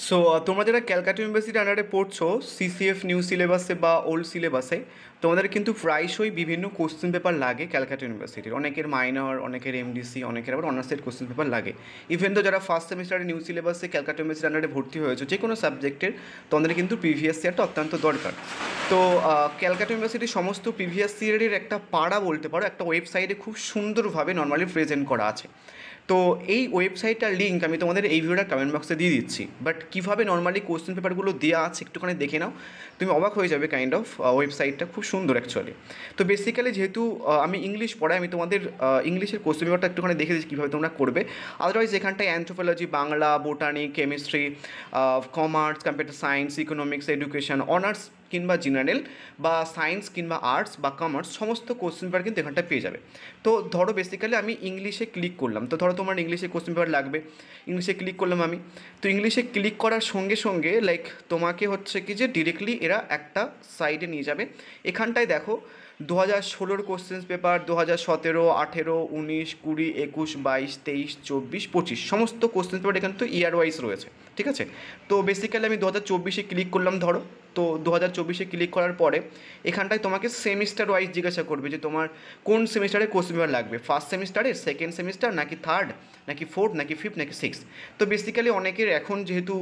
So তোমরা যারা ক্যালকাটা ইউনিভার্সিটির আন্ডারে পড়ছো, সিসিএফ নিউ সিলেবাসে বা ওল্ড সিলেবাসে, তোমাদের কিন্তু প্রায়শই বিভিন্ন কোশ্চেন পেপার লাগে ক্যালকাটা ইউনিভার্সিটির। অনেকের মাইনর, অনেকের এমডিসি, অনেকের আবার অনার্সের কোশ্চেন পেপার লাগে। ইভেন তো যারা ফার্স্ট সেমিস্টারে নিউ সিলেবাসে ক্যালকাটা ইউনিভার্সিটির আন্ডারে ভর্তি হয়েছে যে কোনো সাবজেক্টের, তোমাদের কিন্তু প্রিভিয়াস ইয়ারটা অত্যন্ত দরকার। তো ক্যালকাটা ইউনিভার্সিটির সমস্ত প্রিভিয়াস ইয়ারের একটা পাড়া বলতে পারো, একটা ওয়েবসাইটে খুব সুন্দরভাবে নর্মালি প্রেজেন্ট করা আছে। তো এই ওয়েবসাইটটার লিঙ্ক আমি তোমাদের এই ভিডিওটার কমেন্ট বক্সে দিয়ে দিচ্ছি। বাট কীভাবে নর্মালি কোশ্চেন পেপারগুলো দেওয়া আছে একটুখানি দেখে নাও, তুমি অবাক হয়ে যাবে। কাইন্ড অফ ওয়েবসাইটটা খুব সুন্দর অ্যাকচুয়ালি। তো বেসিক্যালি যেহেতু আমি ইংলিশ পড়াই, আমি তোমাদের ইংলিশের কোশ্চেন পেপারটা একটুখানি দেখে দিচ্ছি কীভাবে তোমরা করবে। আদারওয়াইজ এখানটায় anthropology, Bangla, botany, chemistry, commerce, computer science, economics, education, honours কিংবা জেনারেল বা সায়েন্স কিংবা আর্টস বা কমার্স, সমস্ত কোশ্চেন পেপার কিন্তু এখানটায় পেয়ে যাবে। তো ধরো বেসিক্যালি আমি ইংলিশে ক্লিক করলাম, তো ধরো তোমার ইংলিশে কোশ্চেন পেপার লাগবে, ইংলিশে ক্লিক করলাম আমি। তো ইংলিশে ক্লিক করার সঙ্গে সঙ্গে লাইক তোমাকে হচ্ছে কি যে ডিরেক্টলি এরা একটা সাইডে নিয়ে যাবে। এখানটায় দেখো 2016 কোশ্চেন পেপার, 2017, 18, 19, 20, 21, 22, 23, 24, 25 সমস্ত কোশ্চেন পেপার এখানে তো ইয়ার ওয়াইজ রয়েছে, ঠিক আছে। তো বেসিক্যালি আমি 2024-এ ক্লিক করলাম ধরো। তো 2024-এ ক্লিক করার পরে এখানটায় তোমাকে সেমিস্টার ওয়াইজ জিজ্ঞাসা করবে যে তোমার কোন সেমিস্টারে কোশ্চেন পেপার লাগবে, ফার্স্ট সেমিস্টারে, সেকেন্ড সেমিস্টার, নাকি থার্ড, নাকি ফোর্থ, নাকি ফিফথ, নাকি সিক্স। তো বেসিক্যালি অনেকের এখন যেহেতু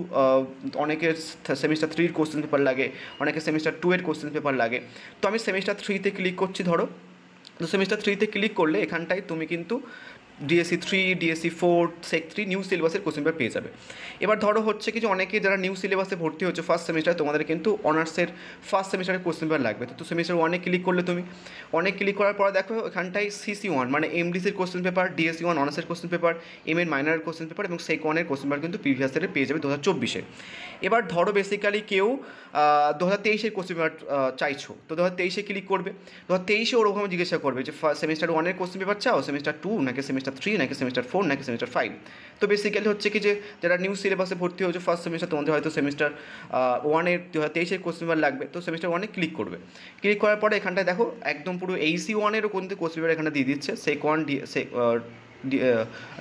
অনেকের সেমিস্টার 3-র কোশ্চেন পেপার লাগে, অনেকের সেমিস্টার 2-এর কোশ্চেন পেপার লাগে। তো আমি সেমিস্টার 3-তে ক্লিক করছি ধরো। তো সেমিস্টার 3-তে ক্লিক করলে এখানটায় তুমি কিন্তু ডিএসসি 3, ডিএসসি 4, সেক 3 নিউ সিলেবাসের কোশ্চেন পেপার পেয়ে যাবে। এবার ধরো হচ্ছে কি যে অনেকে যারা নিউ সিলেবাসে ভর্তি হচ্ছে ফার্স্ট সেমিস্টারে, তোমাদের কিন্তু অনার্সের ফার্স্ট সেমিস্টারের কোশ্চেন পেপার লাগবে। তো সেমিস্টার 1-এ ক্লিক করলে তুমি, অনেক ক্লিক করার পরে দেখো এখানটায় CC1 মানে এমডিসির কোশ্চেন পেপার, ডিএসসি 1 অনার্সের কোশ্চেন পেপার, এর মাইনরের কোশ্চেন পেপার এবং সেক 1-এর কোশ্চেন পেপার কিন্তু প্রিভিয়াস ইয়ারে পেয়ে যাবে 2024-এ। এবার ধরো বেসিক্যালি কেউ 2023-এর কোশ্চেন পেপার চাইছো, তো 2023-এ ক্লিক করবে। 2023-এ ওরকম জিজ্ঞাসা করবে যে ফার্স্ট সেমিস্টার 1-এর কোশ্চেন পেপার চাও, সেমিস্টার 2, নাকি সেমিস্টার 3, নাকি সেমিস্টার 4, নাকি সেমিস্টার 5। তো বেসিক্যালি হচ্ছে কি যে যারা নিউ সিলেবাসে ভর্তি হয়েছে ফার্স্ট সেমিস্টার, তোমাদের হয়তো সেমিস্টার 1-এর 2023-এর কোশ্চেন পেপার লাগবে, তো সেমিস্টার 1-এ ক্লিক করবে। ক্লিক করার পরে এখানটায় দেখো একদম পুরো AC1-এরও কিন্তু কোশ্চেন পেপার এখানে দিয়ে দিচ্ছে, সেক 1,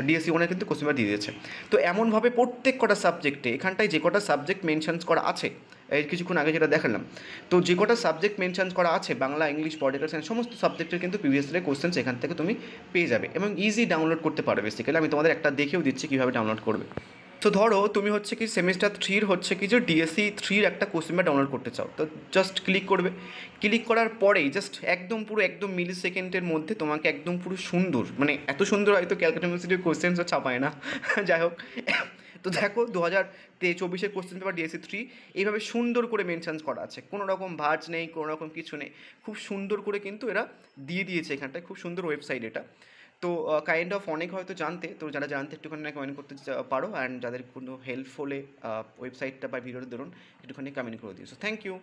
ডিএসসি 1-এর কিন্তু কোশ্চেন পেপার দিয়ে দিচ্ছে। তো এমনভাবে প্রত্যেক কটা সাবজেক্টে এখানটায় যে কটা সাবজেক্ট মেনশনস করা আছে, এই কিছুক্ষণ আগে যেটা দেখালাম, তো যে কটা সাবজেক্ট মেনশন করা আছে, বাংলা, ইংলিশ, পলিটিক্যাল সায়েন্স, সমস্ত সাবজেক্টের কিন্তু প্রিভিয়াস ইয়ারের কোশ্চেন এখান থেকে তুমি পেয়ে যাবে এবং ইজি ডাউনলোড করতে পারবে। বেসিক্যালি আমি তোমাদের একটা দেখেও দিচ্ছি কীভাবে ডাউনলোড করবে। তো ধরো তুমি হচ্ছে কি সেমিস্টার 3-র হচ্ছে কি যে ডিএসসি 3-র একটা কোশ্চেন পেপার ডাউনলোড করতে চাও, তো জাস্ট ক্লিক করবে। ক্লিক করার পরেই জাস্ট একদম পুরো একদম মিলি সেকেন্ডের মধ্যে তোমাকে একদম পুরো সুন্দর, মানে এত সুন্দর হয়তো ক্যালকাটা ইউনিভার্সিটির কোশ্চেন্সও ছাপায় না যাই হোক। তো দেখো 2024-এর কোশ্চেন পেপার ডিএসসি 3 এইভাবে সুন্দর করে মেনশনস করা আছে, কোনো রকম ভাঁজ নেই, কোনো রকম কিছু নেই, খুব সুন্দর করে কিন্তু এরা দিয়ে দিয়েছে এখানটায়, খুব সুন্দর ওয়েবসাইট এটা। তো কাইন্ড অফ অনেক হয়তো জানতে, তো যারা জানতে একটুখানি কমেন্ট করতে পারো, অ্যান্ড যাদের কোনো হেল্প হলে ওয়েবসাইটটা বা ভিডিওটা ধরুন একটুখানি কমেন্ট করে দিও। So thank you.